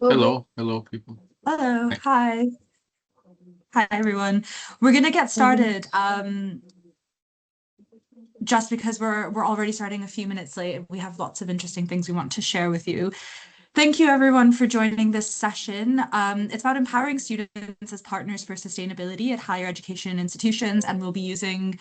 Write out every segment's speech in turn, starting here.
Hello, people. Hello, Hi. hi. Hi, everyone. We're gonna get started just because we're already starting a few minutes late. We have lots of interesting things we want to share with you. Thank you, everyone, for joining this session. It's about empowering students as partners for sustainability at higher education institutions, and we'll be using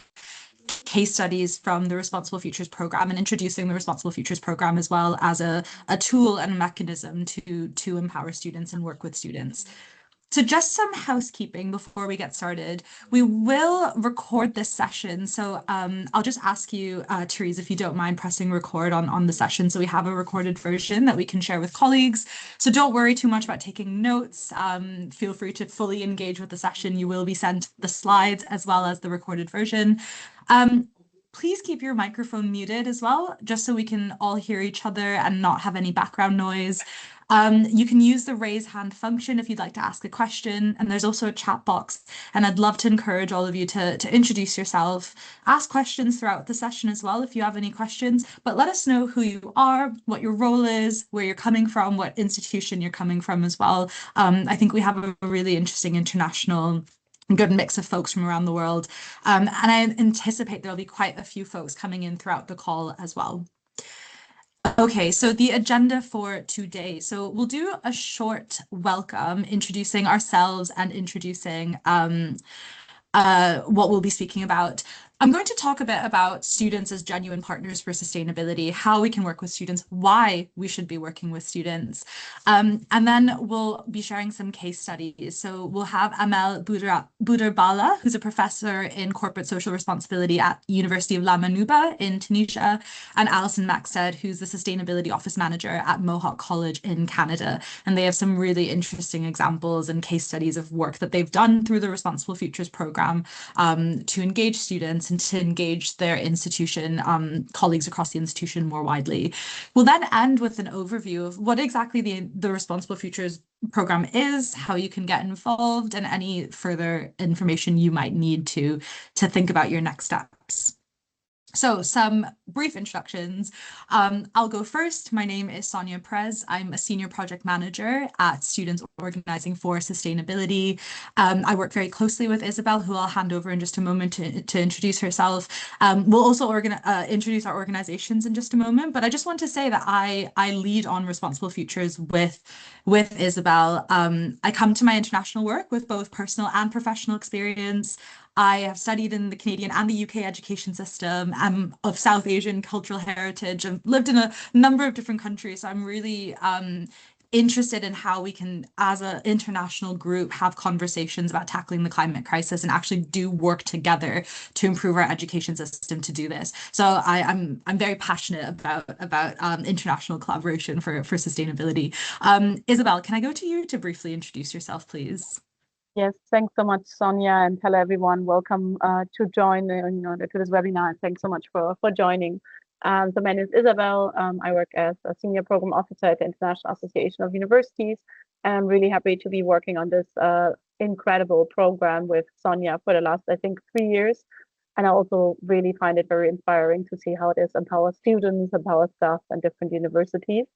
case studies from the Responsible Futures program and introducing the Responsible Futures program as well as a tool and a mechanism to empower students and work with students. So just some housekeeping before we get started. We will record this session. So I'll just ask you, Therese, if you don't mind pressing record on the session. So we have a recorded version that we can share with colleagues. So don't worry too much about taking notes. Feel free to fully engage with the session. You will be sent the slides as well as the recorded version. Um, Please keep your microphone muted as well, just so we can all hear each other and not have any background noise. You can use the raise hand function if you'd like to ask a question, and there's also a chat box. And I'd love to encourage all of you to introduce yourself, ask questions throughout the session as well if you have any questions, but let us know who you are, what your role is, where you're coming from, what institution you're coming from as well. I think we have a really interesting international good mix of folks from around the world. And I anticipate there'll be quite a few folks coming in throughout the call as well. Okay, so the agenda for today. So we'll do a short welcome, introducing ourselves and introducing what we'll be speaking about. I'm going to talk a bit about students as genuine partners for sustainability, how we can work with students, why we should be working with students. And then we'll be sharing some case studies. So we'll have Amel Boudarbala, who's a professor in corporate social responsibility at University of La Manouba in Tunisia, and Alison Maxted, who's the sustainability office manager at Mohawk College in Canada. And they have some really interesting examples and case studies of work that they've done through the Responsible Futures program to engage students and to engage their institution, colleagues across the institution more widely. We'll then end with an overview of what exactly the Responsible Futures program is, how you can get involved, and any further information you might need to think about your next steps. So some brief introductions. I'll go first. My name is Sonia Prez. I'm a senior project manager at Students Organizing for Sustainability. I work very closely with Isabel, who I'll hand over in just a moment to introduce herself. We'll also introduce our organizations in just a moment, but I just want to say that I lead on Responsible Futures with Isabel. I come to my international work with both personal and professional experience. I have studied in the Canadian and the UK education system. I'm of South Asian cultural heritage. I've lived in a number of different countries. So I'm really interested in how we can, as an international group, have conversations about tackling the climate crisis and actually do work together to improve our education system to do this. So I'm very passionate about international collaboration for sustainability. Isabel, can I go to you to briefly introduce yourself, please? Yes, thanks so much, Sonia, and hello everyone. Welcome to join to this webinar. Thanks so much for joining. So my name is Isabel. I work as a senior program officer at the International Association of Universities, and I'm really happy to be working on this incredible program with Sonia for the last, I think, 3 years. And I also really find it very inspiring to see how it is empower students, empower staff, and different universities.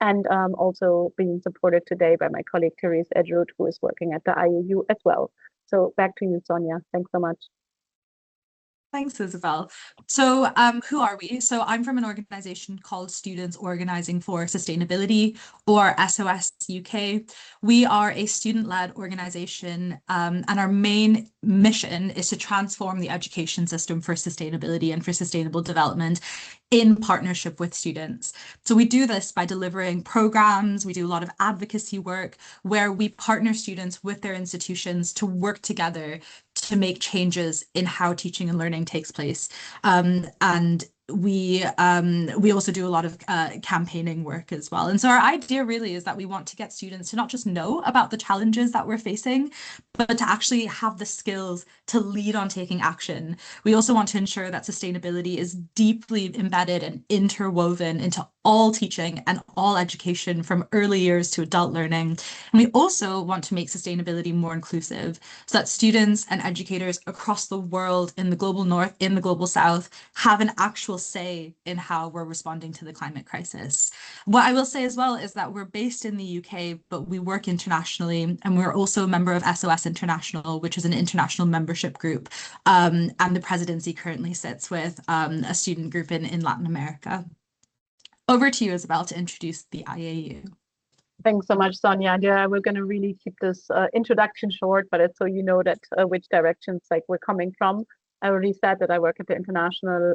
And also being supported today by my colleague Therese Edgeroot, who is working at the IAU as well. So back to you, Sonia. Thanks so much. Thanks, Isabel. So who are we? So I'm from an organization called Students Organizing for Sustainability, or SOS UK. We are a student-led organization, and our main mission is to transform the education system for sustainability and for sustainable development in partnership with students. So we do this by delivering programs. We do a lot of advocacy work where we partner students with their institutions to work together to make changes in how teaching and learning takes place. And we also do a lot of campaigning work as well. And so our idea really is that we want to get students to not just know about the challenges that we're facing, but to actually have the skills to lead on taking action. We also want to ensure that sustainability is deeply embedded and interwoven into all teaching and all education from early years to adult learning. And we also want to make sustainability more inclusive so that students and educators across the world, in the global north, in the global south, have an actual say in how we're responding to the climate crisis. What I will say as well is that we're based in the UK, but we work internationally, and we're also a member of SOS International, which is an international membership group. And the presidency currently sits with a student group in Latin America. Over to you, Isabel, to introduce the IAU. Thanks so much, Sonia. Yeah, we're going to really keep this introduction short, but it's so you know that which directions like we're coming from. I already said that I work at the International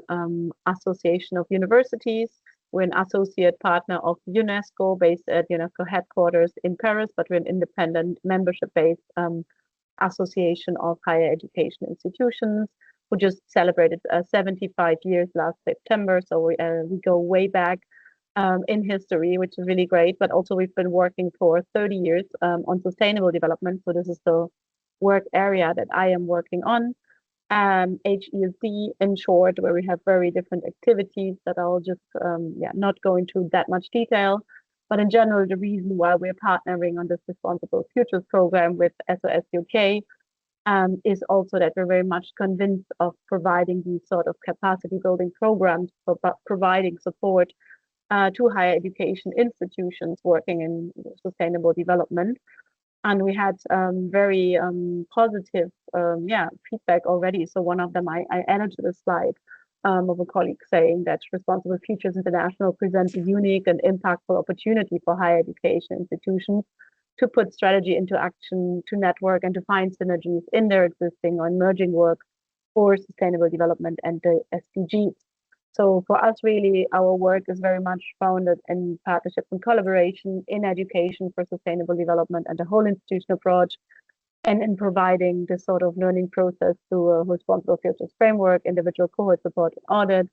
Association of Universities. We're an associate partner of UNESCO, based at UNESCO headquarters in Paris, but we're an independent membership-based association of higher education institutions who just celebrated 75 years last September. So we go way back in history, which is really great. But also we've been working for 30 years on sustainable development. So this is the work area that I am working on. HESD in short, where we have very different activities that I'll just not go into that much detail. But in general, the reason why we're partnering on this Responsible Futures program with SOS UK is also that we're very much convinced of providing these sort of capacity building programs for providing support to higher education institutions working in sustainable development. And we had very positive feedback already. So one of them, I added to the slide of a colleague saying that Responsible Futures International presents a unique and impactful opportunity for higher education institutions to put strategy into action, to network and to find synergies in their existing or emerging work for sustainable development and the SDGs. So for us, really, our work is very much founded in partnerships and collaboration in education for sustainable development and the whole institution approach, and in providing this sort of learning process through a Responsible Futures framework, individual cohort support and audit,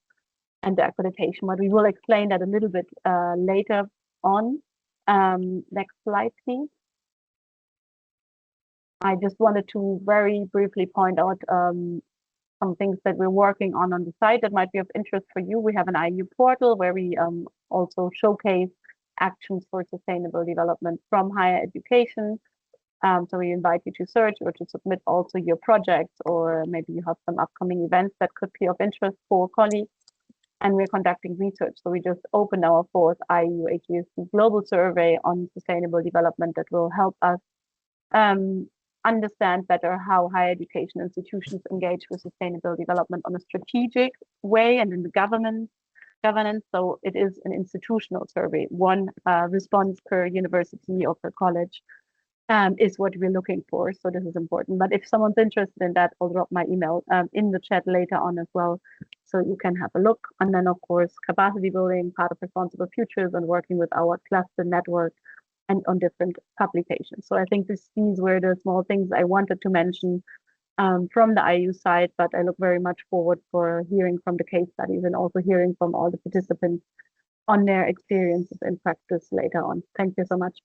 and the accreditation. But we will explain that a little bit later on. Next slide, please. I just wanted to very briefly point out some things that we're working on the site that might be of interest for you. We have an IU portal where we also showcase actions for sustainable development from higher education. So we invite you to search or to submit also your projects, or maybe you have some upcoming events that could be of interest for colleagues. And we're conducting research. So we just opened our fourth IU HESD global survey on sustainable development that will help us understand better how higher education institutions engage with sustainable development on a strategic way and in the governance. So it is an institutional survey. One response per university or per college is what we're looking for. So this is important. But if someone's interested in that, I'll drop my email in the chat later on as well, so you can have a look. And then, of course, capacity building, part of Responsible Futures, and working with our cluster network and on different publications. So I think these were the small things I wanted to mention from the IU side, but I look very much forward for hearing from the case studies and also hearing from all the participants on their experiences in practice later on. Thank you so much.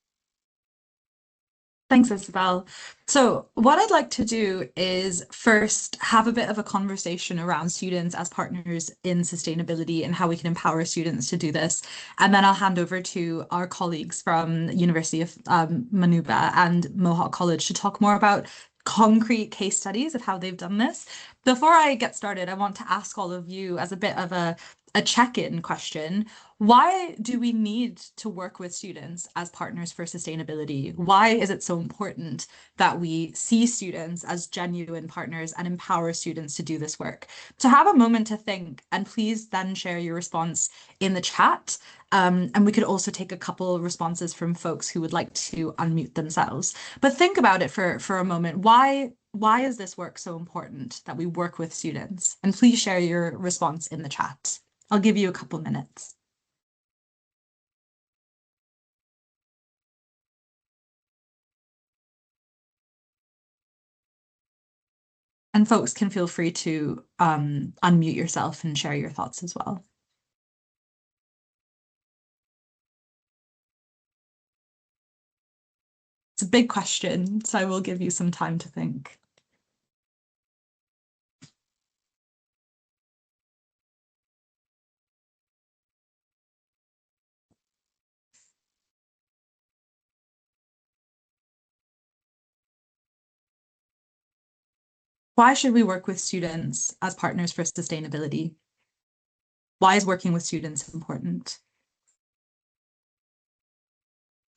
Thanks, Isabel. So what I'd like to do is first have a bit of a conversation around students as partners in sustainability and how we can empower students to do this. And then I'll hand over to our colleagues from University of Manouba and Mohawk College to talk more about concrete case studies of how they've done this. Before I get started, I want to ask all of you as a bit of a check-in question. Why do we need to work with students as partners for sustainability? Why is it so important that we see students as genuine partners and empower students to do this work? So have a moment to think, and please then share your response in the chat. And we could also take a couple responses from folks who would like to unmute themselves. But think about it for a moment. Why is this work so important that we work with students? And please share your response in the chat. I'll give you a couple minutes. And folks can feel free to unmute yourself and share your thoughts as well. It's a big question, so I will give you some time to think. Why should we work with students as partners for sustainability? Why is working with students important?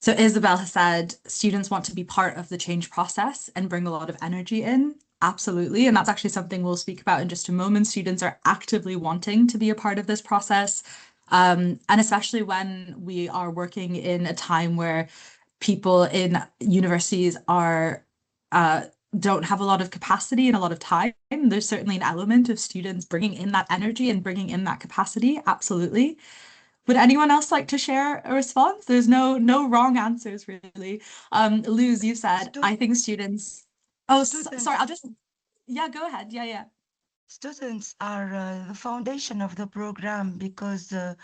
So Isabel has said students want to be part of the change process and bring a lot of energy in. Absolutely. And that's actually something we'll speak about in just a moment. Students are actively wanting to be a part of this process. And especially when we are working in a time where people in universities are don't have a lot of capacity and a lot of time. There's certainly an element of students bringing in that energy and bringing in that capacity. Absolutely. Would anyone else like to share a response? There's no wrong answers really. Luz, you said, Stu I think students. Oh, sorry, Students, I'll just, yeah, go ahead. Yeah, yeah. students are the foundation of the program because the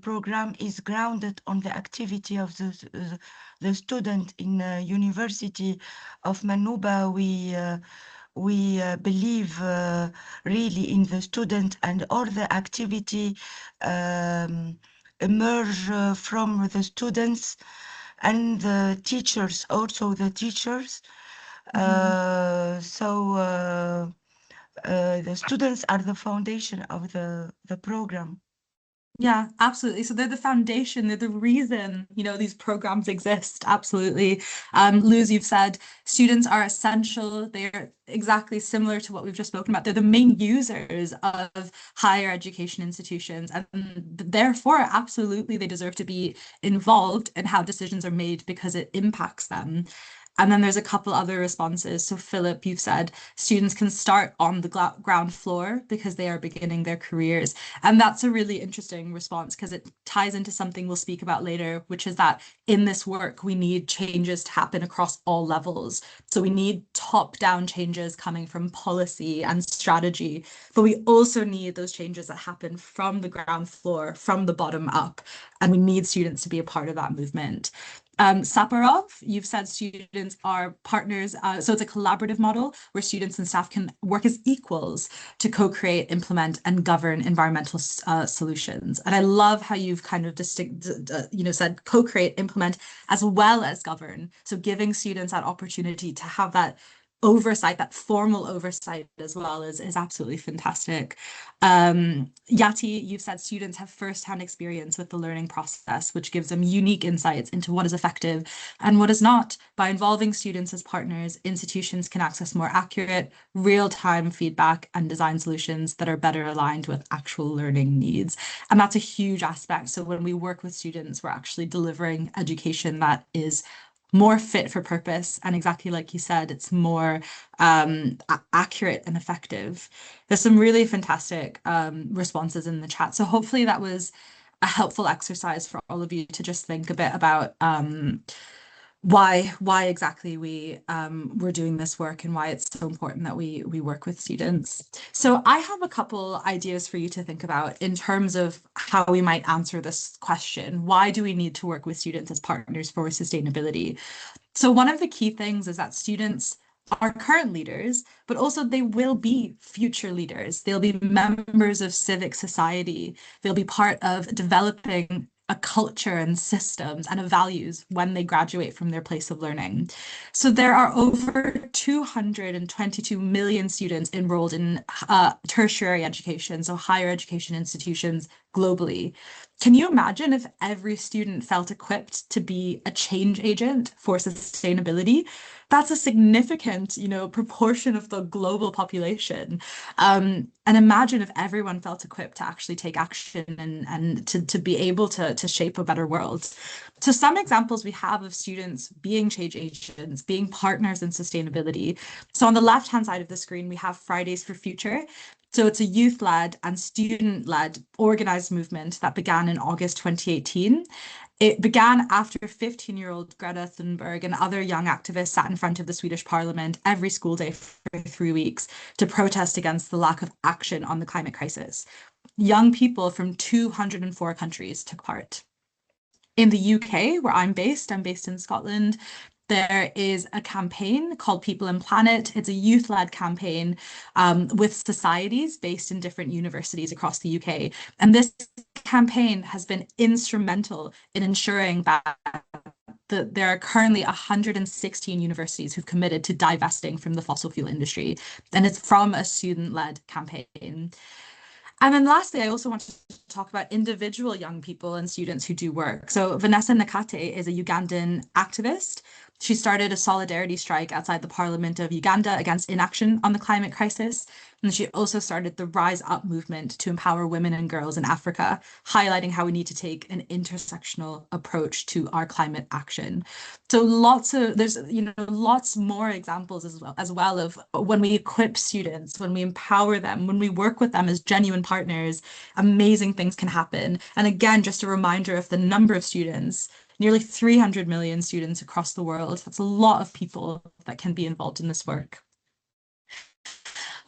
program is grounded on the activity of the student in University of Manouba. We believe really in the student, and all the activity emerge from the students and the teachers, also the teachers. The students are the foundation of the program. Yeah, absolutely. So they're the foundation, they're the reason, these programs exist. Absolutely. Luz, you've said students are essential. They're exactly similar to what we've just spoken about. They're the main users of higher education institutions, and therefore, absolutely, they deserve to be involved in how decisions are made because it impacts them. And then there's a couple other responses. So Philip, you've said students can start on the ground floor because they are beginning their careers. And that's a really interesting response because it ties into something we'll speak about later, which is that in this work, we need changes to happen across all levels. So we need top-down changes coming from policy and strategy, but we also need those changes that happen from the ground floor, from the bottom up. And we need students to be a part of that movement. Saparov, you've said students are partners. So it's a collaborative model where students and staff can work as equals to co-create, implement, and govern environmental solutions. And I love how you've kind of said co-create, implement, as well as govern. So giving students that opportunity to have that oversight, that formal oversight as well is absolutely fantastic. Yati, you've said students have first-hand experience with the learning process, which gives them unique insights into what is effective and what is not. By involving students as partners, institutions can access more accurate, real-time feedback and design solutions that are better aligned with actual learning needs. And that's a huge aspect. So when we work with students, we're actually delivering education that is more fit for purpose. And exactly like you said, it's more accurate and effective. There's some really fantastic responses in the chat. So hopefully that was a helpful exercise for all of you to just think a bit about why exactly we're doing this work and why it's so important that we work with students. So I have a couple ideas for you to think about in terms of how we might answer this question. Why do we need to work with students as partners for sustainability? So one of the key things is that students are current leaders, but also they will be future leaders. They'll be members of civic society. They'll be part of developing a culture and systems and a values when they graduate from their place of learning. So there are over 222 million students enrolled in tertiary education, so higher education institutions globally. Can you imagine if every student felt equipped to be a change agent for sustainability? That's a significant, proportion of the global population. And imagine if everyone felt equipped to actually take action and to be able to shape a better world. So some examples we have of students being change agents, being partners in sustainability. So on the left-hand side of the screen, we have Fridays for Future. So it's a youth-led and student-led organized movement that began in August 2018. It began after 15-year-old Greta Thunberg and other young activists sat in front of the Swedish parliament every school day for 3 weeks to protest against the lack of action on the climate crisis. Young people from 204 countries took part. In the UK, where I'm based in Scotland, there is a campaign called People and Planet. It's a youth-led campaign with societies based in different universities across the UK. And this campaign has been instrumental in ensuring that there are currently 116 universities who've committed to divesting from the fossil fuel industry, and it's from a student-led campaign. And then lastly, I also want to talk about individual young people and students who do work. So Vanessa Nakate is a Ugandan activist. She started a solidarity strike outside the Parliament of Uganda against inaction on the climate crisis. And she also started the Rise Up movement to empower women and girls in Africa, highlighting how we need to take an intersectional approach to our climate action. So there's lots more examples as well of when we equip students, when we empower them, when we work with them as genuine partners, amazing things can happen. And again, just a reminder of the number of students, nearly 300 million students across the world. That's a lot of people that can be involved in this work.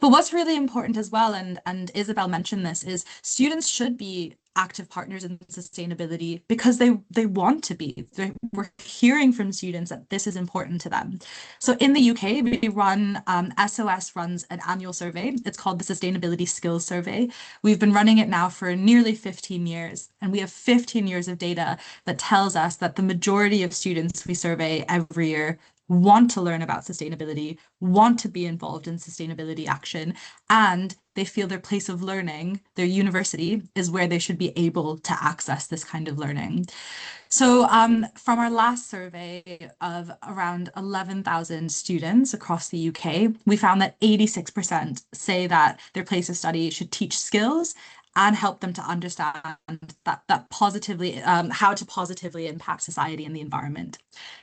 But what's really important as well, and Isabel mentioned this, is students should be active partners in sustainability because they want to be. We're hearing from students that this is important to them. So in the UK, we run, SOS runs an annual survey. It's called the Sustainability Skills Survey. We've been running it now for nearly 15 years, and we have 15 years of data that tells us that the majority of students we survey every year want to learn about sustainability, want to be involved in sustainability action, and they feel their place of learning, their university, is where they should be able to access this kind of learning. So from our last survey of around 11,000 students across the UK, we found that 86% say that their place of study should teach skills and help them to understand that positively, how to positively impact society and the environment.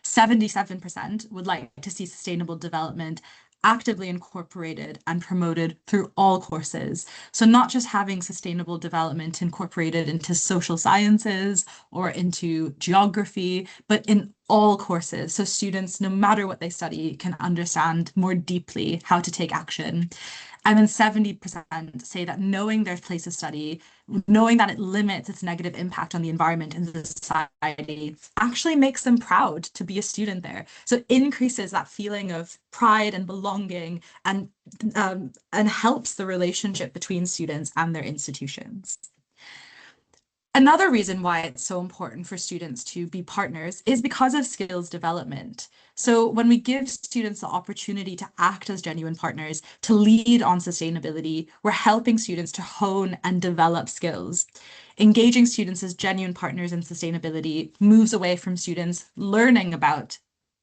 77% would like to see sustainable development actively incorporated and promoted through all courses. So not just having sustainable development incorporated into social sciences or into geography, but in all courses. So students, no matter what they study, can understand more deeply how to take action. And then 70% say that knowing their place of study, knowing that it limits its negative impact on the environment and the society, actually makes them proud to be a student there. So it increases that feeling of pride and belonging, and helps the relationship between students and their institutions. Another reason why it's so important for students to be partners is because of skills development. So when we give students the opportunity to act as genuine partners, to lead on sustainability, we're helping students to hone and develop skills. Engaging students as genuine partners in sustainability moves away from students learning about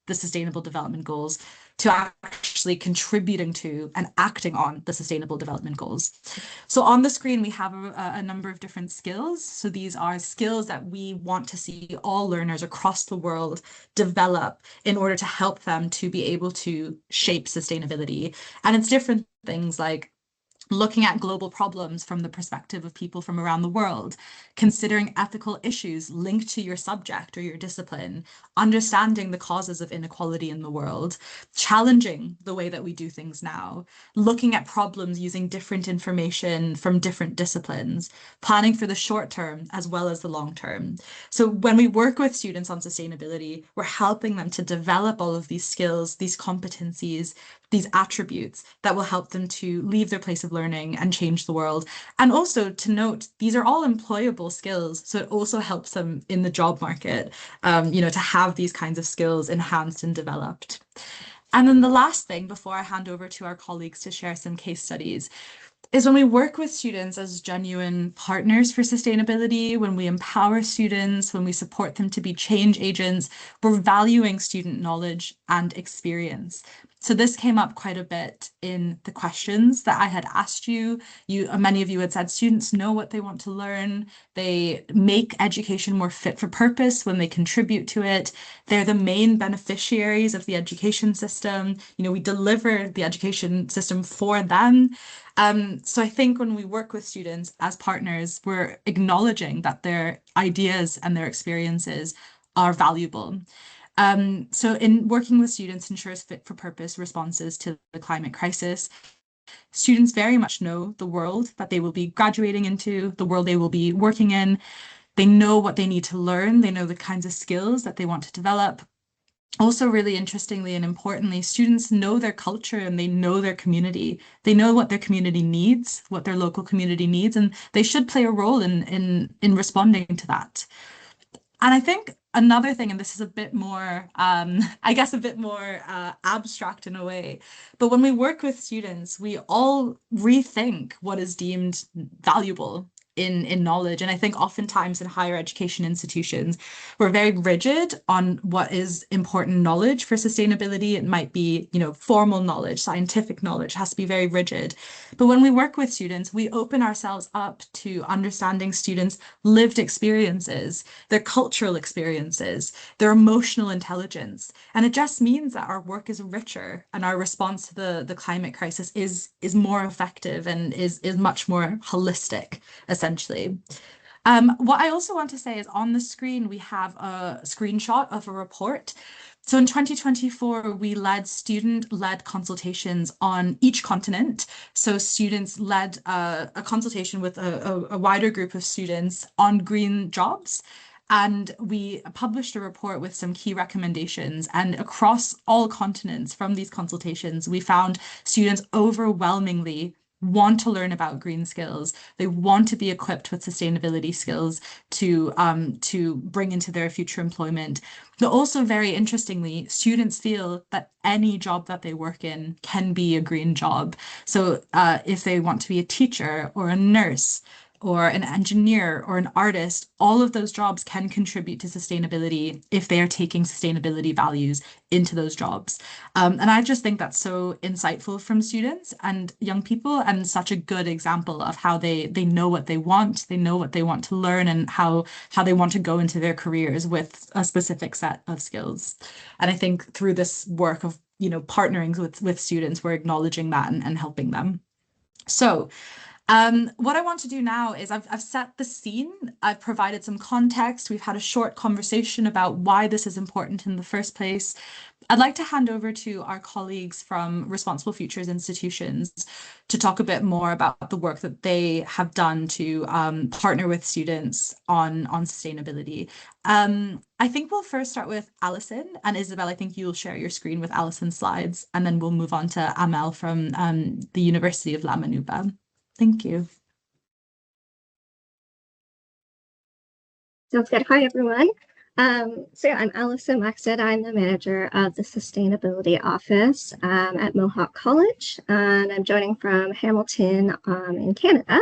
the Sustainable Development Goals to actually contributing to and acting on the Sustainable Development Goals. So on the screen, we have a number of different skills. So these are skills that we want to see all learners across the world develop in order to help them to be able to shape sustainability. And it's different things like looking at global problems from the perspective of people from around the world, considering ethical issues linked to your subject or your discipline, understanding the causes of inequality in the world, challenging the way that we do things now, looking at problems using different information from different disciplines, planning for the short term as well as the long term. So when we work with students on sustainability, we're helping them to develop all of these skills, these competencies, these attributes that will help them to leave their place of learning and change the world. And also to note, these are all employable skills. So it also helps them in the job market, to have these kinds of skills enhanced and developed. And then the last thing before I hand over to our colleagues to share some case studies is when we work with students as genuine partners for sustainability, when we empower students, when we support them to be change agents, we're valuing student knowledge and experience. So this came up quite a bit in the questions that I had asked you. Many of you had said students know what they want to learn. They make education more fit for purpose when they contribute to it. They're the main beneficiaries of the education system. We deliver the education system for them. So I think when we work with students as partners, we're acknowledging that their ideas and their experiences are valuable. So in working with students ensures fit for purpose responses to the climate crisis. Students very much know the world that they will be graduating into, the world they will be working in. They know what they need to learn. They know the kinds of skills that they want to develop. Also, really interestingly and importantly, students know their culture and they know their community. They know what their community needs, what their local community needs, and they should play a role in responding to that. And I think another thing, and this is a bit more, I guess, a bit more abstract in a way, but when we work with students, we all rethink what is deemed valuable in knowledge. And I think oftentimes in higher education institutions, we're very rigid on what is important knowledge for sustainability. It might be, formal knowledge, scientific knowledge has to be very rigid. But when we work with students, we open ourselves up to understanding students' lived experiences, their cultural experiences, their emotional intelligence. And it just means that our work is richer and our response to the climate crisis is more effective and is much more holistic, essentially. What I also want to say is on the screen, we have a screenshot of a report. So in 2024, we led student-led consultations on each continent. So students led a consultation with a wider group of students on green jobs. And we published a report with some key recommendations. And across all continents from these consultations, we found students overwhelmingly want to learn about green skills. They want to be equipped with sustainability skills to bring into their future employment. But also, very interestingly, students feel that any job that they work in can be a green job. So if they want to be a teacher or a nurse or an engineer or an artist, all of those jobs can contribute to sustainability if they are taking sustainability values into those jobs. And I just think that's so insightful from students and young people, and such a good example of how they know what they want to learn, and how they want to go into their careers with a specific set of skills. And I think through this work of partnering with students, we're acknowledging that and helping them. So what I want to do now is I've set the scene. I've provided some context. We've had a short conversation about why this is important in the first place. I'd like to hand over to our colleagues from Responsible Futures institutions to talk a bit more about the work that they have done to partner with students on sustainability. I think we'll first start with Alison, and Isabel, I think you'll share your screen with Alison's slides, and then we'll move on to Amel from the University of La Manouba. Thank you. Sounds good. Hi, everyone. So yeah, I'm Alison Maxted. I'm the manager of the Sustainability Office at Mohawk College, and I'm joining from Hamilton in Canada.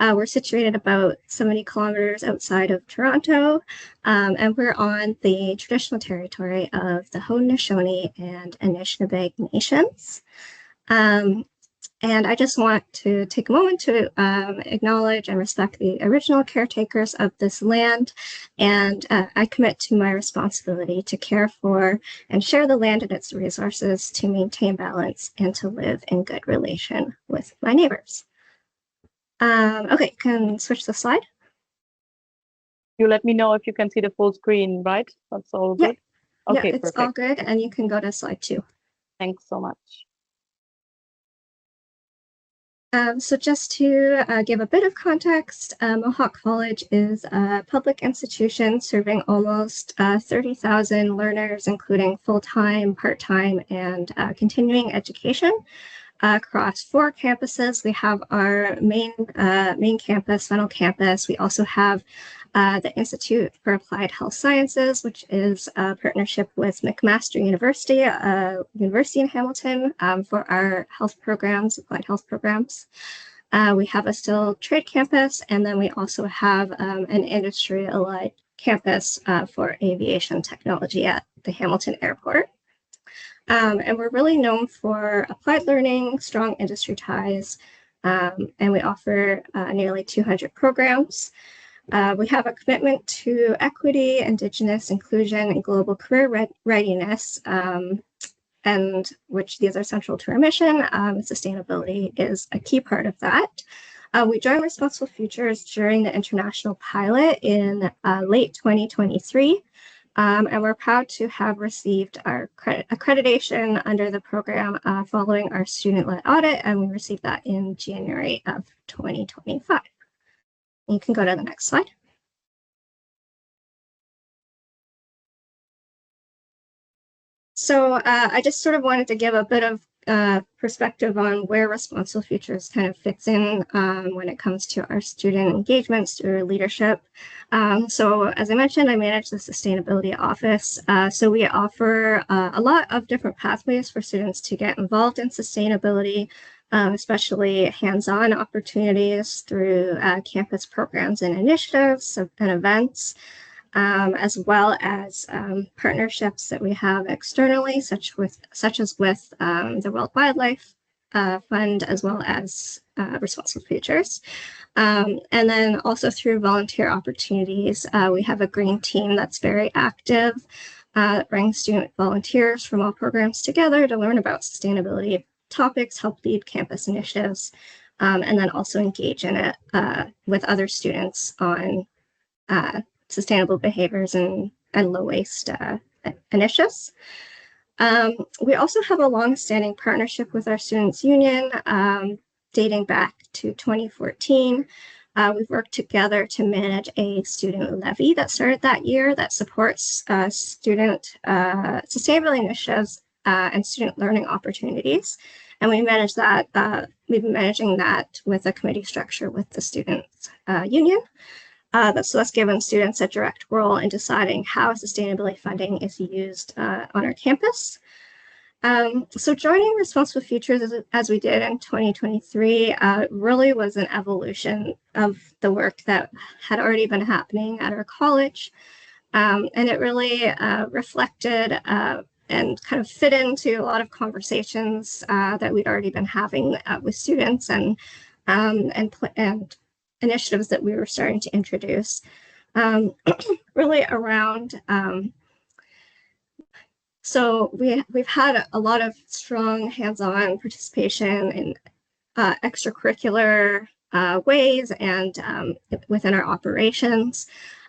We're situated about 70 kilometers outside of Toronto, and we're on the traditional territory of the Haudenosaunee and Anishinaabe nations. And I just want to take a moment to acknowledge and respect the original caretakers of this land. And I commit to my responsibility to care for and share the land and its resources, to maintain balance and to live in good relation with my neighbors. Okay, can switch the slide. You let me know if you can see the full screen, right? That's all good? Okay, yeah, it's perfect. all good. And you can go to slide 2. Thanks so much. So just to give a bit of context, Mohawk College is a public institution serving almost 30,000 learners, including full-time, part-time, and continuing education. Across 4 campuses, we have our main campus, Funnel Campus. We also have the Institute for Applied Health Sciences, which is a partnership with McMaster University, a university in Hamilton, for our health programs, applied health programs. We have a still trade campus, and then we also have an industry-allied campus for aviation technology at the Hamilton Airport. And we're really known for applied learning, strong industry ties, and we offer nearly 200 programs. We have a commitment to equity, Indigenous inclusion, and global career readiness, and which these are central to our mission. Sustainability is a key part of that. We joined Responsible Futures during the international pilot in late 2023. And we're proud to have received our accreditation under the program following our student-led audit, and we received that in January of 2025. You can go to the next slide. So I just sort of wanted to give a bit of perspective on where Responsible Futures kind of fits in when it comes to our student engagement, student leadership. So as I mentioned, I manage the sustainability office. So we offer a lot of different pathways for students to get involved in sustainability, especially hands-on opportunities through campus programs and initiatives and events. As well as partnerships that we have externally, such as with the World Wildlife Fund, as well as Responsible Futures. And then also through volunteer opportunities, we have a green team that's very active, that brings student volunteers from all programs together to learn about sustainability topics, help lead campus initiatives, and then also engage in it with other students on sustainable behaviors and low waste initiatives. We also have a long-standing partnership with our Students' Union dating back to 2014. We've worked together to manage a student levy that started that year that supports student sustainability initiatives and student learning opportunities. And we manage that, we've been managing that with a committee structure with the Students' Union. So that's given students a direct role in deciding how sustainability funding is used on our campus. So joining Responsible Futures as we did in 2023 really was an evolution of the work that had already been happening at our college. And it really reflected and kind of fit into a lot of conversations that we'd already been having with students and initiatives that we were starting to introduce, really around. So we've had a lot of strong hands-on participation in extracurricular ways and within our operations,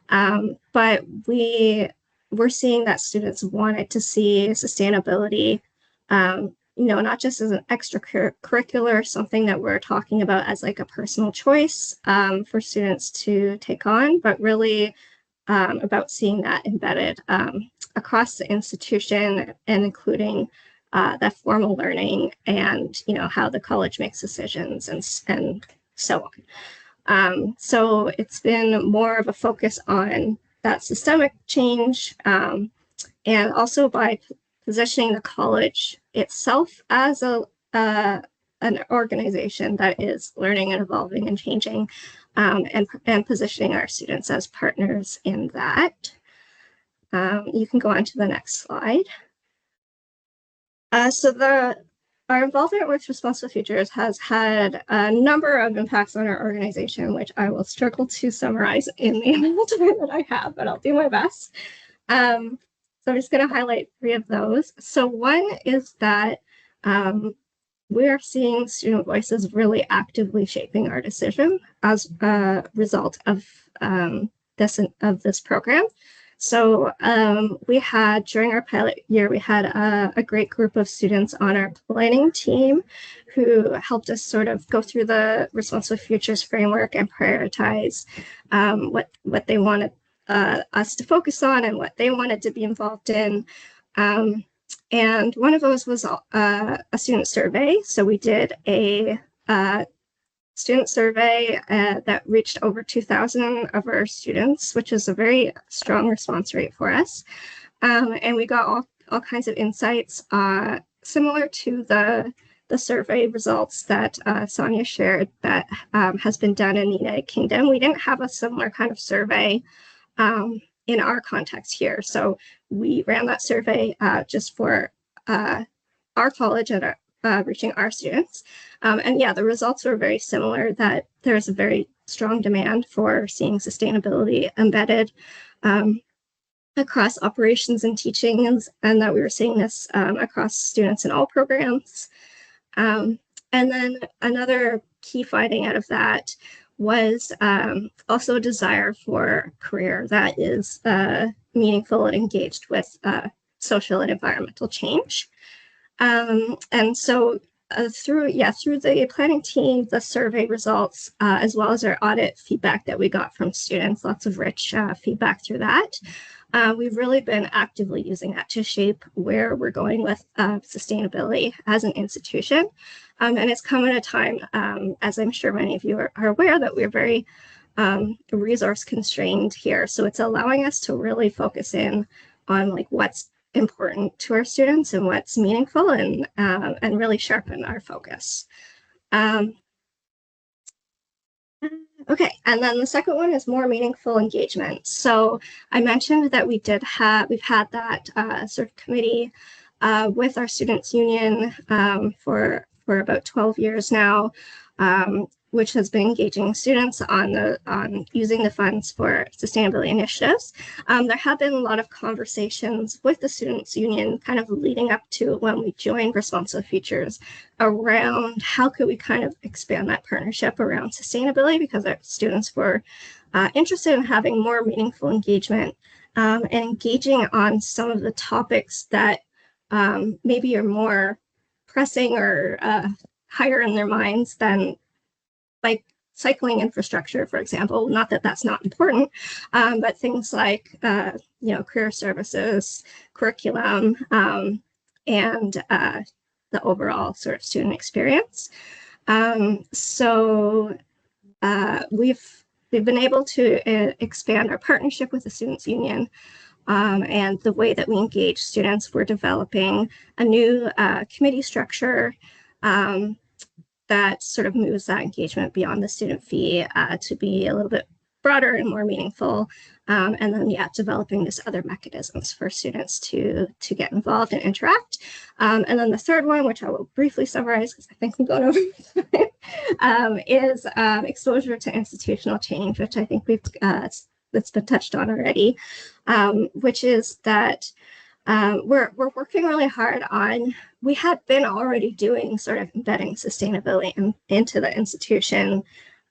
but we're seeing that students wanted to see sustainability, not just as an extracurricular, something that we're talking about as like a personal choice for students to take on, but really about seeing that embedded across the institution and including that formal learning and, how the college makes decisions and so on. So it's been more of a focus on that systemic change and also by positioning the college itself as an organization that is learning and evolving and changing, and positioning our students as partners in that. You can go on to the next slide. Our involvement with Responsible Futures has had a number of impacts on our organization, which I will struggle to summarize in the amount of time that I have, but I'll do my best. So I'm just going to highlight 3 of those. So one is that we are seeing student voices really actively shaping our decision as a result of this program. So we had, during our pilot year, we had a great group of students on our planning team who helped us sort of go through the Responsible Futures framework and prioritize what they wanted us to focus on and what they wanted to be involved in. And one of those was a student survey. So we did a student survey that reached over 2,000 of our students, which is a very strong response rate for us. And we got all kinds of insights similar to the survey results that Sonia shared that has been done in the United Kingdom. We didn't have a similar kind of survey in our context here. So we ran that survey just for our college and reaching our students. And yeah, the results were very similar, that there's a very strong demand for seeing sustainability embedded across operations and teachings, and that we were seeing this across students in all programs. And then another key finding out of that was also a desire for a career that is meaningful and engaged with social and environmental change. And so through the planning team, the survey results, as well as our audit feedback that we got from students, lots of rich feedback through that, we've really been actively using that to shape where we're going with sustainability as an institution. And it's come at a time, as I'm sure many of you are aware, that we're very resource constrained here. So it's allowing us to really focus in on like what's important to our students and what's meaningful, and really sharpen our focus. Okay, and then the second one is more meaningful engagement. So I mentioned that we've had that sort of committee with our students union for about 12 years now, which has been engaging students on using the funds for sustainability initiatives. There have been a lot of conversations with the students union kind of leading up to when we joined Responsible Futures around how could we kind of expand that partnership around sustainability, because our students were interested in having more meaningful engagement and engaging on some of the topics that maybe are more pressing or higher in their minds than like cycling infrastructure, for example. Not that that's not important, but things like career services, curriculum, and the overall sort of student experience. So we've been able to expand our partnership with the Students Union. And the way that we engage students, we're developing a new committee structure that sort of moves that engagement beyond the student fee to be a little bit broader and more meaningful. And then, developing these other mechanisms for students to get involved and interact. And then the third one, which I will briefly summarize because I think we've gone over time, is exposure to institutional change, which I think that's been touched on already, which is that we're working really hard on, we had been already doing sort of embedding sustainability into the institution,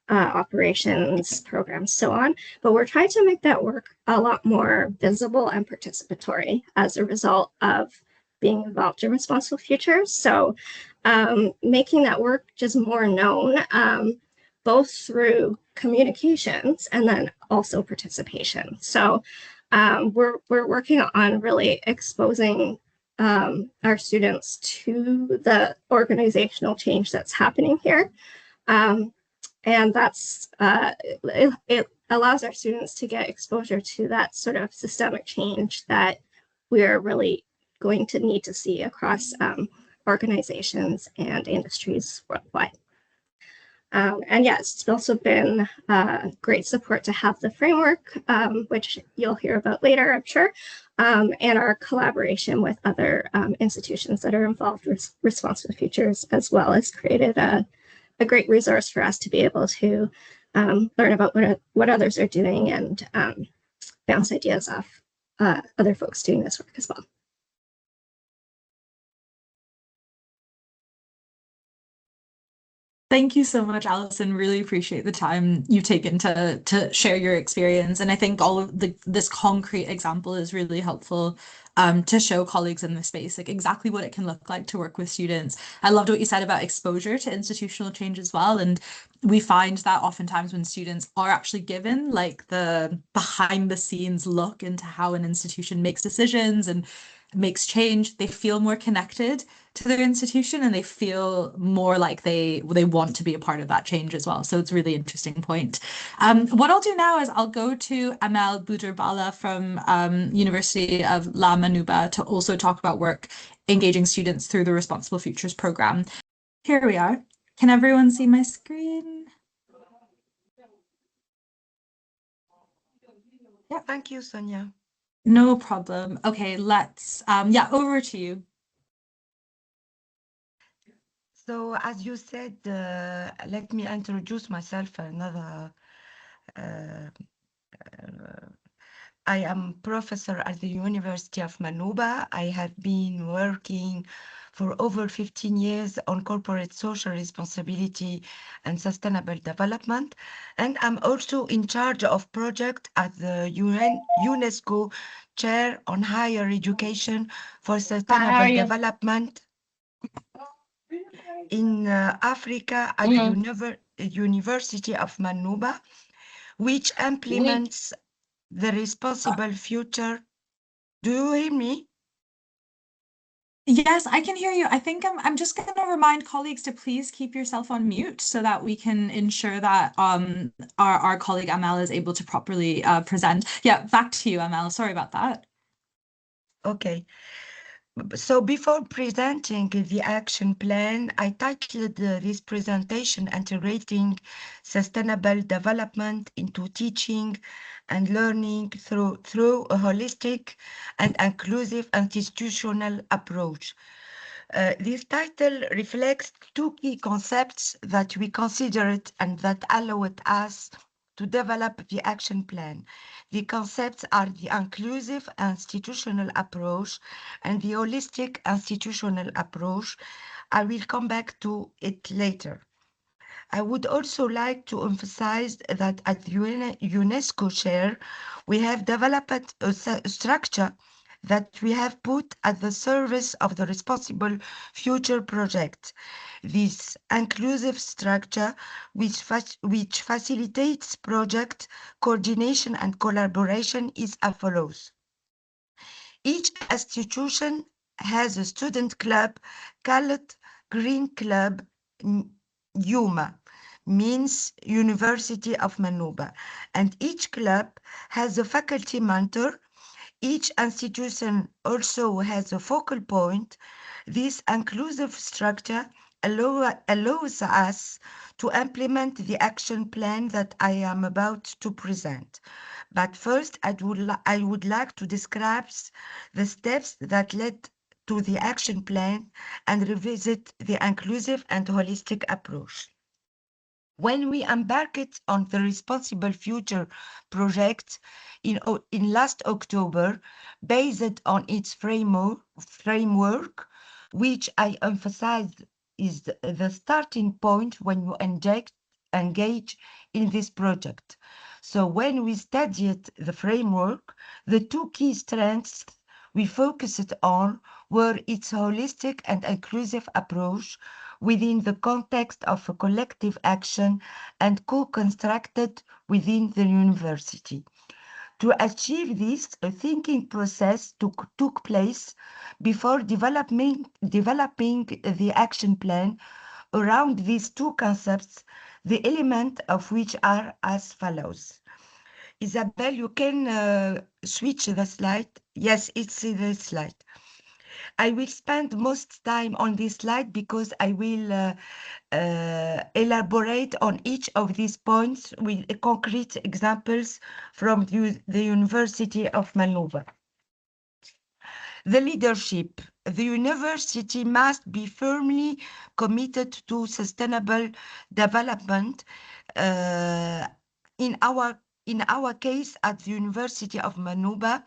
operations, programs, so on, but we're trying to make that work a lot more visible and participatory as a result of being involved in Responsible Futures. So making that work just more known, both through communications and then also participation. So we're working on really exposing our students to the organizational change that's happening here. And that's, it allows our students to get exposure to that sort of systemic change that we're really going to need to see across organizations and industries worldwide. And it's also been great support to have the framework, which you'll hear about later, I'm sure, and our collaboration with other institutions that are involved with Responsible Futures, as well as created a great resource for us to be able to learn about what others are doing and bounce ideas off other folks doing this work as well. Thank you so much, Alison. Really appreciate the time you've taken to share your experience. And I think all of this concrete example is really helpful to show colleagues in this space like exactly what it can look like to work with students. I loved what you said about exposure to institutional change as well. And we find that oftentimes when students are actually given like the behind the scenes look into how an institution makes decisions and makes change, they feel more connected to their institution and they feel more like they want to be a part of that change as well. So it's a really interesting point. What I'll do now is I'll go to Amel Boudirbala from University of La Manouba to also talk about work engaging students through the Responsible Futures program. Here we are. Can everyone see my screen? Yeah, thank you, Sonia. No problem. Okay, let's, over to you. So as you said, let me introduce myself I am professor at the University of Manouba. I have been working for over 15 years on corporate social responsibility and sustainable development. And I'm also in charge of project at the UNESCO Chair on Higher Education for Sustainable Development in Africa at the University of Manouba, which implements the Responsible Future Do you hear me? Yes, I can hear you. I think I'm just going to remind colleagues to please keep yourself on mute so that we can ensure that our colleague Amel is able to properly present. Yeah, back to you, Amel. Sorry about that. Okay. So before presenting the action plan, I titled this presentation Integrating Sustainable Development into Teaching and Learning through a holistic and inclusive institutional approach. This title reflects two key concepts that we considered and that allowed us to develop the action plan. The concepts are the inclusive institutional approach and the holistic institutional approach. I will come back to it later. I would also like to emphasize that at the UNESCO chair, we have developed a structure that we have put at the service of the Responsible Future project. This inclusive structure, which facilitates project coordination and collaboration, is as follows. Each institution has a student club called Green Club Yuma, means University of Manouba, and each club has a faculty mentor. Each institution also has a focal point. This inclusive structure allows us to implement the action plan that I am about to present. But first, I would like to describe the steps that led to the action plan and revisit the inclusive and holistic approach. When we embarked on the Responsible Future project in last October, based on its framework, which I emphasize is the starting point when you engage in this project. So when we studied the framework, the two key strengths we focused on were its holistic and inclusive approach within the context of a collective action and co-constructed within the university. To achieve this, a thinking process took place before developing the action plan around these two concepts, the elements of which are as follows. Isabel, you can switch the slide. Yes, it's the slide. I will spend most time on this slide because I will elaborate on each of these points with concrete examples from the University of Manouba. The leadership. The university must be firmly committed to sustainable development. In our case at the University of Manouba,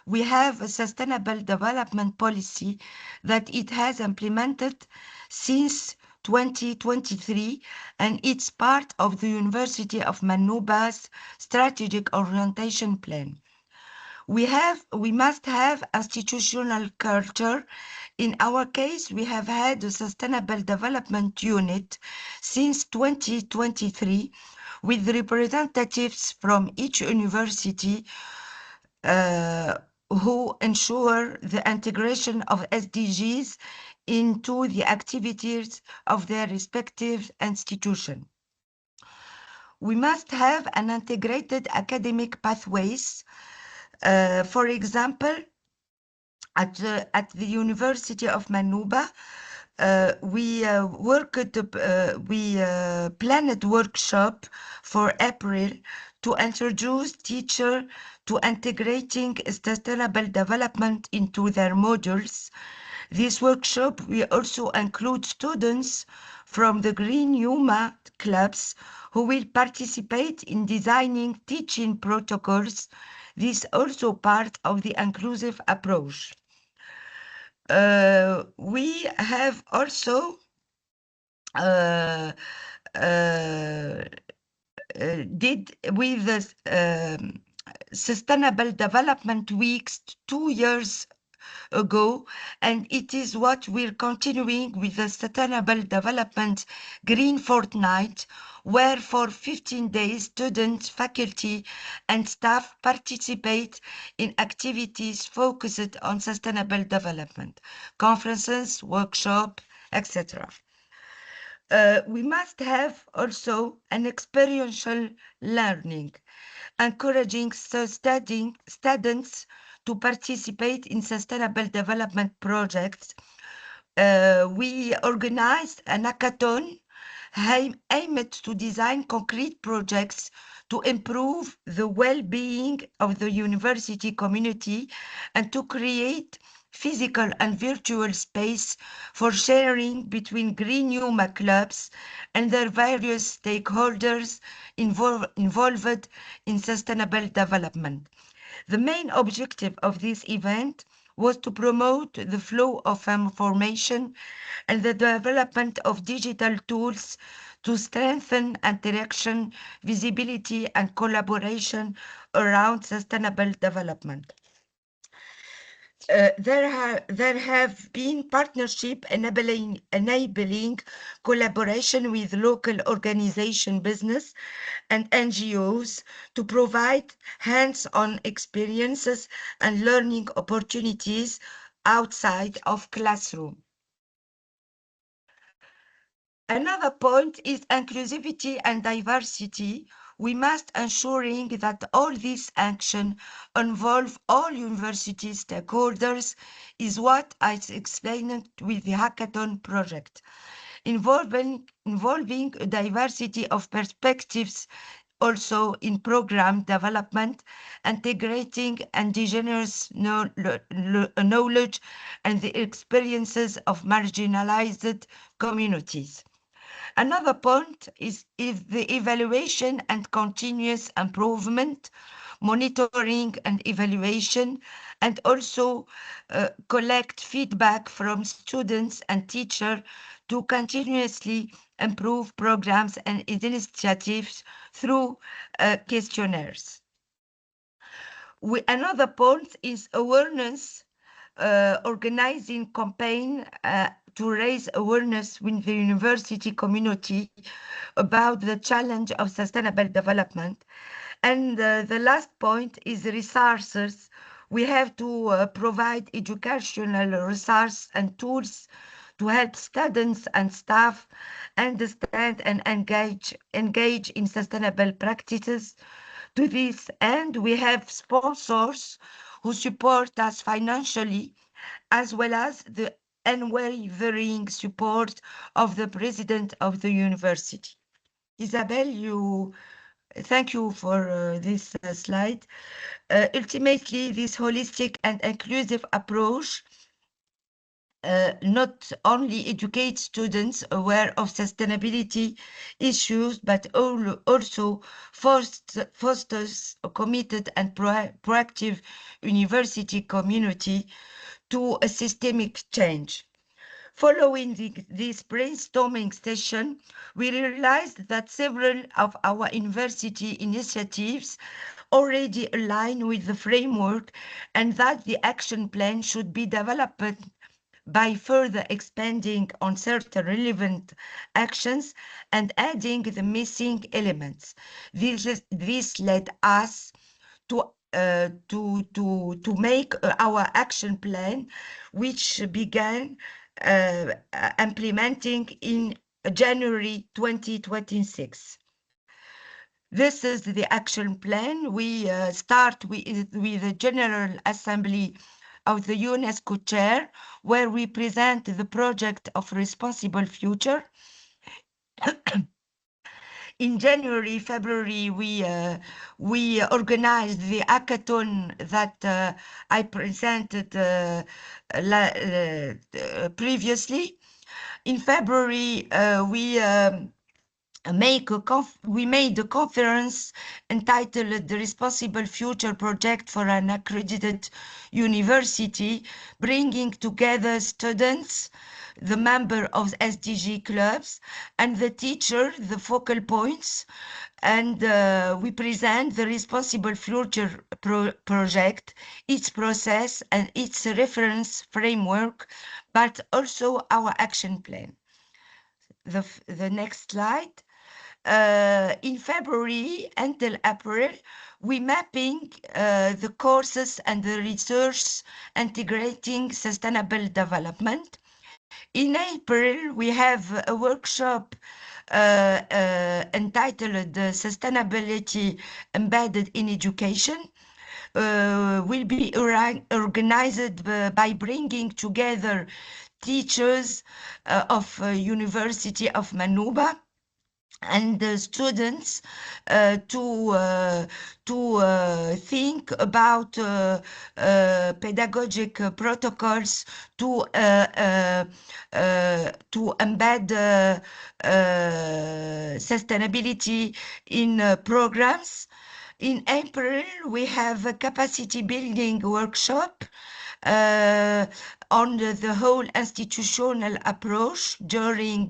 we have a sustainable development policy that it has implemented since 2023, and it's part of the University of Manouba's strategic orientation plan. We must have institutional culture. In our case, we have had a sustainable development unit since 2023 with representatives from each university who ensure the integration of SDGs into the activities of their respective institution. We must have an integrated academic pathways. For example, at the University of Manouba, we planned a workshop for April to introduce teachers to integrating sustainable development into their modules. This workshop will also include students from the Green Yuma clubs who will participate in designing teaching protocols. This is also part of the inclusive approach. We have also did with the Sustainable Development Weeks 2 years ago, and it is what we're continuing with the Sustainable Development Green Fortnight, where for 15 days, students, faculty, and staff participate in activities focused on sustainable development, conferences, workshops, etc. We must have also an experiential learning, encouraging students to participate in sustainable development projects. We organized an hackathon aimed to design concrete projects to improve the well-being of the university community and to create physical and virtual space for sharing between Green Yuma clubs and their various stakeholders involved in sustainable development. The main objective of this event was to promote the flow of information and the development of digital tools to strengthen interaction, visibility, and collaboration around sustainable development. There have been partnership enabling collaboration with local organization, business, and NGOs to provide hands-on experiences and learning opportunities outside of classroom. Another point is inclusivity and diversity. We must ensuring that all these actions involve all university stakeholders is what I explained with the hackathon project, involving a diversity of perspectives also in program development, integrating indigenous knowledge and the experiences of marginalized communities. Another point is the evaluation and continuous improvement, monitoring and evaluation, and also collect feedback from students and teachers to continuously improve programs and initiatives through questionnaires. Another point is awareness, organizing campaign to raise awareness with the university community about the challenge of sustainable development. And the last point is resources. We have to provide educational resources and tools to help students and staff understand and engage in sustainable practices. To this end, we have sponsors who support us financially, as well as the unwavering support of the president of the university. Isabelle, thank you for this slide. Ultimately, this holistic and inclusive approach not only educates students aware of sustainability issues, but also fosters a committed and proactive university community to a systemic change. Following this brainstorming session, we realized that several of our university initiatives already align with the framework and that the action plan should be developed by further expanding on certain relevant actions and adding the missing elements. This led us to make our action plan, which began implementing in January 2026. This is the action plan. We start with the General Assembly of the UNESCO Chair, where we present the project of Responsible Future. In January, February, we organized the hackathon that I presented previously. In February, we we made a conference entitled The Responsible Future Project for an Accredited University, bringing together students, the member of SDG clubs, and the teacher, the focal points, and we present the Responsible Future project, its process and its reference framework, but also our action plan. The next slide. In February until April, we mapping the courses and the research integrating sustainable development. In April, we have a workshop entitled Sustainability Embedded in Education. Will be organized by bringing together teachers of University of Manouba and the students to think about pedagogic protocols to embed sustainability in programs. In April, we have a capacity building workshop on the whole institutional approach during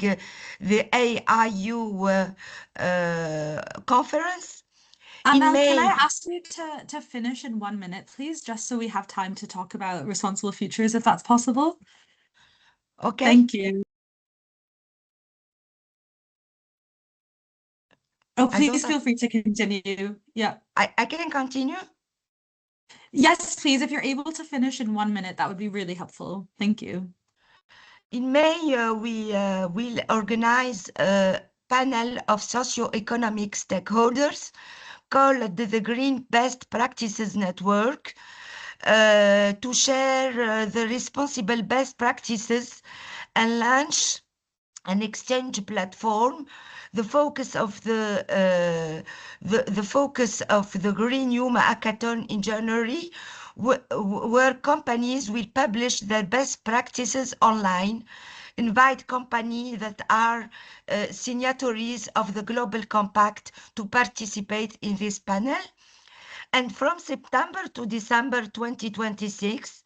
the AIU conference. Amel, can I ask you to finish in 1 minute, please, just so we have time to talk about responsible futures, if that's possible? Okay. Thank you. Oh, please feel free to continue. Yeah. I can continue? Yes, please. If you're able to finish in 1 minute, that would be really helpful. Thank you. In May, we will organize a panel of socio-economic stakeholders called the Green Best Practices Network to share the responsible best practices and launch an exchange platform. The focus of the Green Yuma Hackathon in January, where companies will publish their best practices online, invite companies that are signatories of the Global Compact to participate in this panel. And from September to December 2026,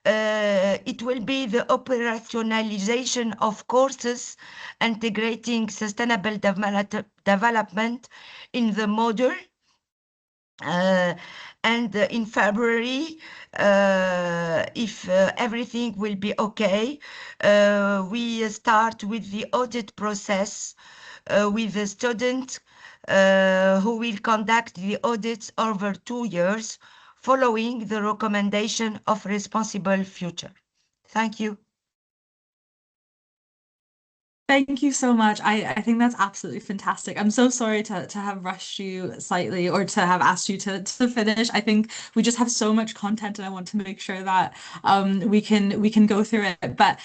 it will be the operationalization of courses integrating sustainable development in the module. And in February, if everything will be okay, we start with the audit process with the student who will conduct the audits over 2 years following the recommendation of Responsible Future. Thank you. Thank you so much. I think that's absolutely fantastic. I'm so sorry to have rushed you slightly or to have asked you to finish. I think we just have so much content and I want to make sure that we can go through it. But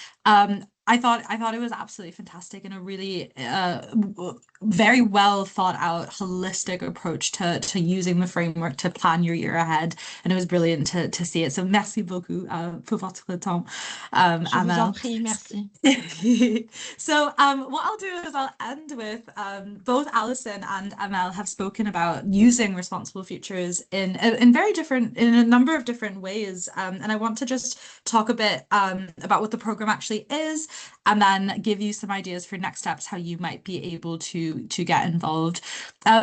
I thought it was absolutely fantastic and a really very well thought out holistic approach to using the framework to plan your year ahead. And it was brilliant to see it. So merci beaucoup pour votre temps, Je vous en prie, merci. So what I'll do is I'll end with both Alison and Amel have spoken about using responsible futures in a number of different ways. And I want to just talk a bit about what the program actually is, and then give you some ideas for next steps, how you might be able to get involved.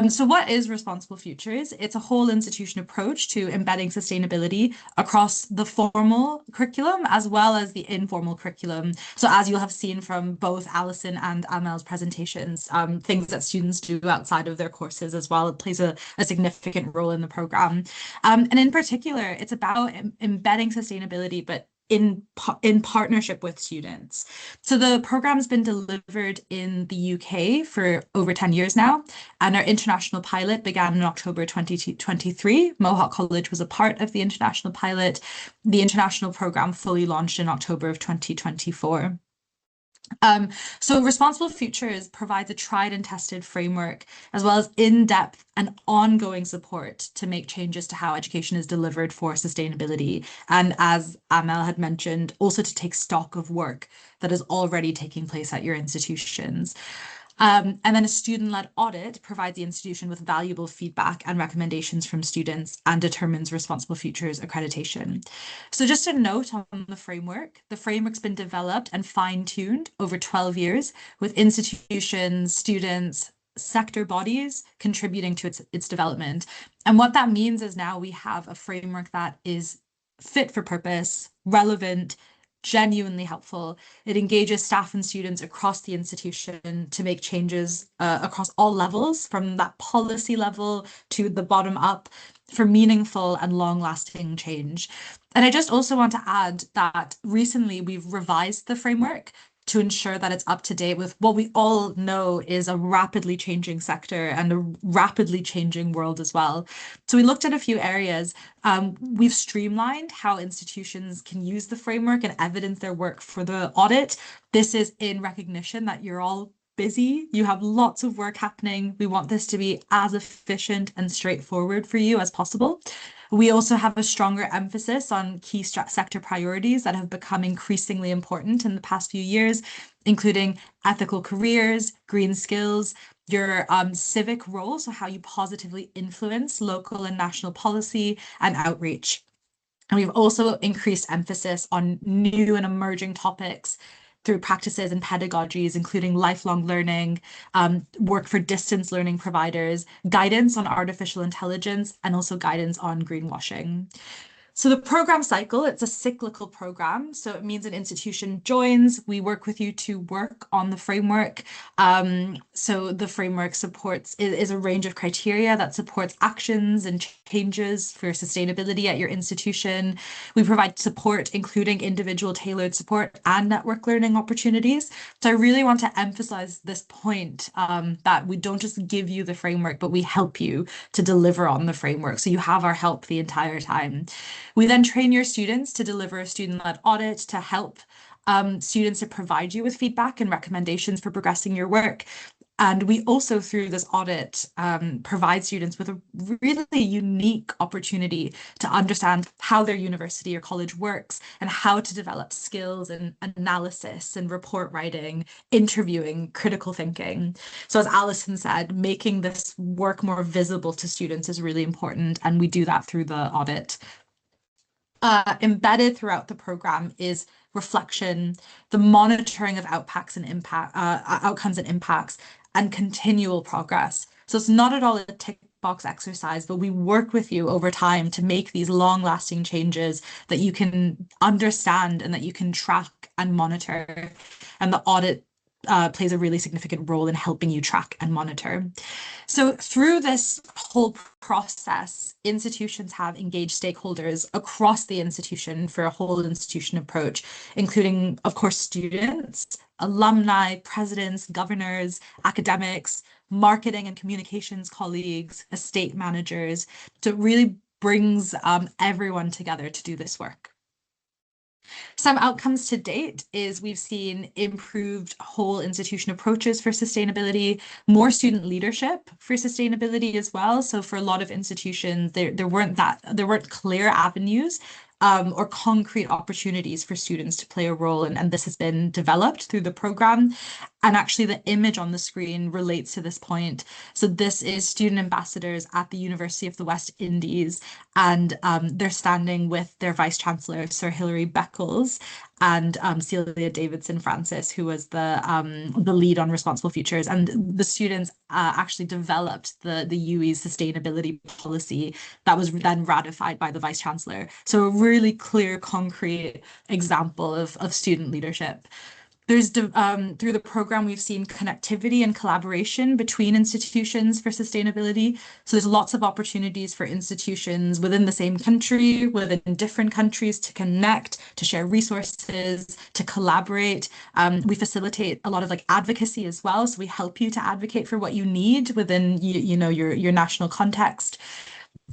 So what is Responsible Futures? It's a whole institution approach to embedding sustainability across the formal curriculum as well as the informal curriculum. So as you'll have seen from both Alison and Amel's presentations, things that students do outside of their courses as well, it plays a significant role in the program. And in particular, it's about embedding sustainability, but in partnership with students. So the program's been delivered in the UK for over 10 years now, and our international pilot began in October 2023. Mohawk College was a part of the international pilot. The international program fully launched in October of 2024. So Responsible Futures provides a tried and tested framework, as well as in-depth and ongoing support to make changes to how education is delivered for sustainability. And as Amel had mentioned, also to take stock of work that is already taking place at your institutions. And then a student-led audit provides the institution with valuable feedback and recommendations from students and determines Responsible Futures accreditation. So just a note on the framework's been developed and fine-tuned over 12 years with institutions, students, sector bodies contributing to its development. And what that means is now we have a framework that is fit for purpose, relevant, genuinely helpful. It engages staff and students across the institution to make changes across all levels, from that policy level to the bottom up, for meaningful and long-lasting change. And I just also want to add that recently we've revised the framework to ensure that it's up to date with what we all know is a rapidly changing sector and a rapidly changing world as well. So we looked at a few areas. We've streamlined how institutions can use the framework and evidence their work for the audit. This is in recognition that you're all busy. You have lots of work happening. We want this to be as efficient and straightforward for you as possible. We also have a stronger emphasis on key sector priorities that have become increasingly important in the past few years, including ethical careers, green skills, your civic role, so how you positively influence local and national policy, and outreach. And we've also increased emphasis on new and emerging topics through practices and pedagogies, including lifelong learning, work for distance learning providers, guidance on artificial intelligence, and also guidance on greenwashing. So the program cycle, it's a cyclical program. So it means an institution joins, we work with you to work on the framework. So the framework is a range of criteria that supports actions and changes for sustainability at your institution. We provide support, including individual tailored support and network learning opportunities. So I really want to emphasize this point that we don't just give you the framework, but we help you to deliver on the framework. So you have our help the entire time. We then train your students to deliver a student-led audit to help students to provide you with feedback and recommendations for progressing your work. And we also, through this audit, provide students with a really unique opportunity to understand how their university or college works and how to develop skills and analysis and report writing, interviewing, critical thinking. So as Alison said, making this work more visible to students is really important, and we do that through the audit. Embedded throughout the program is reflection, the monitoring of outcomes and impacts, and continual progress. So it's not at all a tick box exercise, but we work with you over time to make these long-lasting changes that you can understand and that you can track and monitor. And the audit plays a really significant role in helping you track and monitor. So through this whole process, institutions have engaged stakeholders across the institution for a whole institution approach, including, of course, students, alumni, presidents, governors, academics, marketing and communications colleagues, estate managers. So it really brings everyone together to do this work. Some outcomes to date is we've seen improved whole institution approaches for sustainability, more student leadership for sustainability as well. So for a lot of institutions, there weren't clear avenues or concrete opportunities for students to play a role, and this has been developed through the program. And actually the image on the screen relates to this point. So this is student ambassadors at the University of the West Indies, and they're standing with their Vice Chancellor, Sir Hilary Beckles, and Celia Davidson Francis, who was the lead on Responsible Futures. And the students actually developed the UWE's sustainability policy that was then ratified by the Vice Chancellor. So a really clear, concrete example of student leadership. There's through the program, we've seen connectivity and collaboration between institutions for sustainability. So there's lots of opportunities for institutions within the same country, within different countries, to connect, to share resources, to collaborate. We facilitate a lot of advocacy as well. So we help you to advocate for what you need within your national context.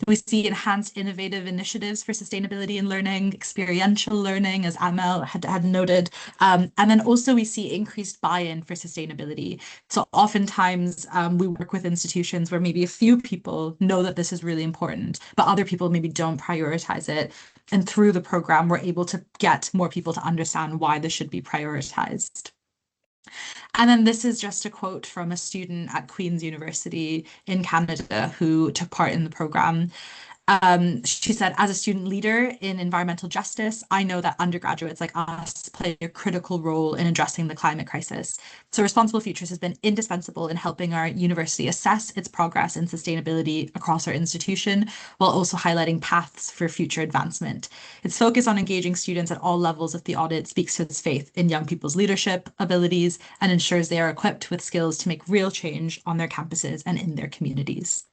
We see enhanced innovative initiatives for sustainability and learning, experiential learning, as Amel had noted. And then also we see increased buy-in for sustainability. So oftentimes we work with institutions where maybe a few people know that this is really important, but other people maybe don't prioritize it. And through the program, we're able to get more people to understand why this should be prioritized. And then this is just a quote from a student at Queen's University in Canada who took part in the program. She said, as a student leader in environmental justice, I know that undergraduates like us play a critical role in addressing the climate crisis. So Responsible Futures has been indispensable in helping our university assess its progress in sustainability across our institution, while also highlighting paths for future advancement. Its focus on engaging students at all levels of the audit speaks to its faith in young people's leadership abilities and ensures they are equipped with skills to make real change on their campuses and in their communities.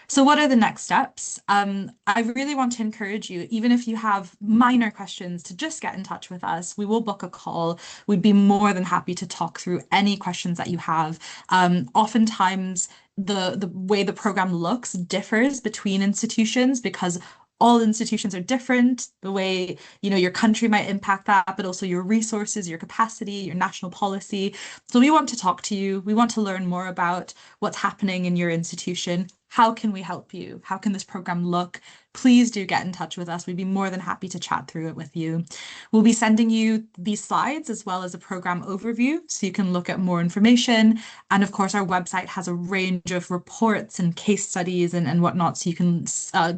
So what are the next steps? I really want to encourage you, even if you have minor questions, to just get in touch with us. We will book a call. We'd be more than happy to talk through any questions that you have. Oftentimes, the way the program looks differs between institutions because all institutions are different. The way, your country might impact that, but also your resources, your capacity, your national policy. So we want to talk to you. We want to learn more about what's happening in your institution. How can we help you? How can this program look? Please do get in touch with us. We'd be more than happy to chat through it with you. We'll be sending you these slides as well as a program overview so you can look at more information. And of course, our website has a range of reports and case studies and whatnot, so you can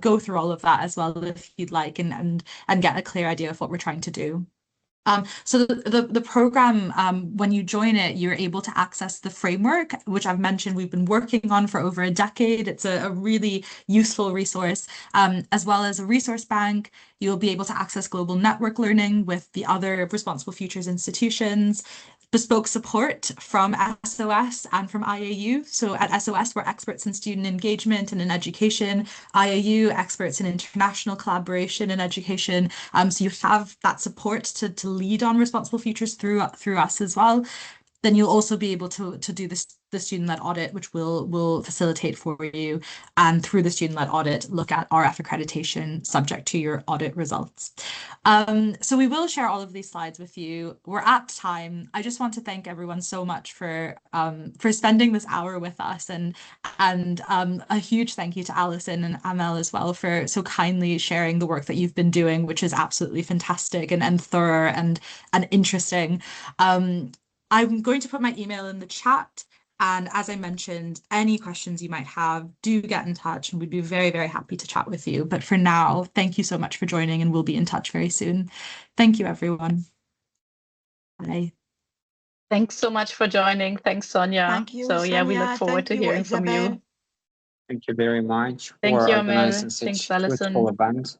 go through all of that as well if you'd like and get a clear idea of what we're trying to do. So the program, when you join it, you're able to access the framework, which I've mentioned we've been working on for over a decade. It's a really useful resource, as well as a resource bank. You'll be able to access global network learning with the other Responsible Futures institutions, bespoke support from SOS and from IAU. So at SOS, we're experts in student engagement and in education. IAU, experts in international collaboration and education. So you have that support to lead on Responsible Futures through us as well. Then you'll also be able to do the student-led audit, which will facilitate for you, and through the student-led audit, look at RF accreditation subject to your audit results. So we will share all of these slides with you. We're at time. I just want to thank everyone so much for spending this hour with us, and a huge thank you to Alison and Amel as well for so kindly sharing the work that you've been doing, which is absolutely fantastic and thorough and interesting. I'm going to put my email in the chat. And as I mentioned, any questions you might have, do get in touch and we'd be very, very happy to chat with you. But for now, thank you so much for joining and we'll be in touch very soon. Thank you, everyone. Bye. Thanks so much for joining. Thanks, Sonia. Thank you, So yeah, we look Sonia. forward Thank to you, hearing from you. Isabel. Thank you very much Thank for you, Amel. organizing Thanks, such a fruitful Alison. event.